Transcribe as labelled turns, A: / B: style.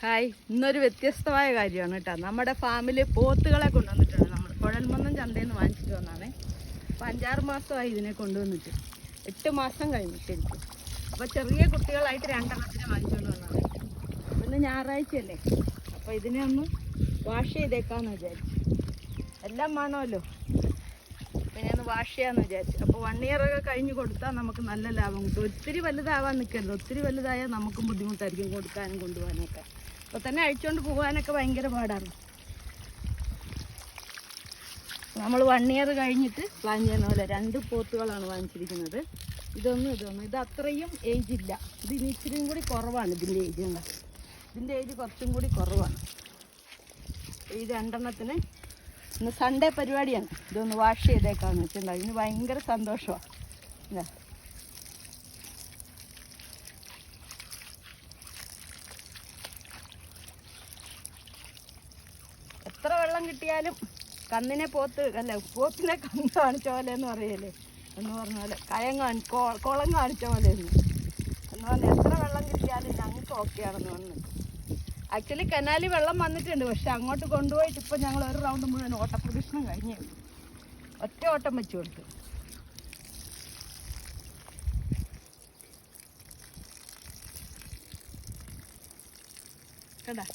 A: Hi, ഇന്നൊരു വ്യത്യസ്തമായ കാര്യമാണ് കേട്ടോ. നമ്മുടെ ഫാമിൽ പോത്തുകളെ കൊണ്ടുവന്നിട്ടുണ്ട്. നമ്മൾ കുഴൽമന്നം ചന്തയിൽ നിന്ന് വാങ്ങിച്ചിട്ട് വന്നാണേ. അപ്പോൾ 5-6 മാസമായി ഇതിനെ കൊണ്ടുവന്നിട്ട്, 8 മാസം കഴിഞ്ഞു ശരിക്കും. അപ്പോൾ ചെറിയ കുട്ടികളായിട്ട് 2 എണ്ണത്തിനെ വാങ്ങിച്ചുകൊണ്ട് വന്നാണ്. ഇന്ന് ഞായറാഴ്ചയല്ലേ, അപ്പോൾ ഇതിനെ ഒന്ന് വാഷ് ചെയ്തേക്കാമെന്ന് വിചാരിച്ചു. എല്ലാം വേണമല്ലോ, പിന്നെ ഒന്ന് വാഷ് ചെയ്യാമെന്ന് വിചാരിച്ചു. അപ്പോൾ 1 ഇയർ ഒക്കെ കഴിഞ്ഞ് കൊടുത്താൽ നമുക്ക് നല്ല ലാഭം കിട്ടും. ഒത്തിരി വലുതാവാൻ നിൽക്കരുത്. ഒത്തിരി വലുതായാൽ നമുക്കും ബുദ്ധിമുട്ടായിരിക്കും കൊടുക്കാനും കൊണ്ടുപോകാനൊക്കെ. അപ്പോൾ തന്നെ അഴിച്ചുകൊണ്ട് പോകാനൊക്കെ ഭയങ്കര പാടാണ്. നമ്മൾ 1 ഇയർ കഴിഞ്ഞിട്ട് പ്ലാൻ ചെയ്യുന്ന പോലെ 2 പോത്തുകളാണ് വാങ്ങിച്ചിരിക്കുന്നത്. ഇതൊന്നും ഇത് അത്രയും ഏജ് ഇല്ല. ഇത് ഇനി ഇച്ചിരിയും കൂടി കുറവാണ് ഇതിൻ്റെ ഏജ്. ഇതിൻ്റെ ഏജ് കുറച്ചും കൂടി കുറവാണ്. ഈ 2 എണ്ണത്തിന് ഇന്ന് സൺഡേ പരിപാടിയാണ്. ഇതൊന്ന് വാഷ് ചെയ്തേക്കാന്ന് വെച്ചിട്ടുണ്ടാവും. ഇതിന് ഭയങ്കര സന്തോഷമാണ്. എത്ര വെള്ളം കിട്ടിയാലും കന്നിനെ പോത്തിനെ കന്ന് കാണിച്ച പോലെ എന്ന് പറയല്ലേ, എന്ന് പറഞ്ഞ പോലെ കുളം കാണിച്ച പോലെ എന്ന് പറഞ്ഞാൽ എത്ര വെള്ളം കിട്ടിയാലും ഞങ്ങൾക്ക് ഓക്കെയാണെന്ന് പറഞ്ഞു. ആക്ച്വലി കനാലിൽ വെള്ളം വന്നിട്ടുണ്ട്, പക്ഷെ അങ്ങോട്ട് കൊണ്ടുപോയിട്ട് ഇപ്പോൾ ഞങ്ങൾ ഒരു റൗണ്ട് മുഴുവൻ ഓട്ടപ്രദക്ഷിണം കഴിഞ്ഞേ ഉള്ളൂ. ഒറ്റ ഓട്ടം വെച്ചു കൊടുത്തു. കേട്ടാ,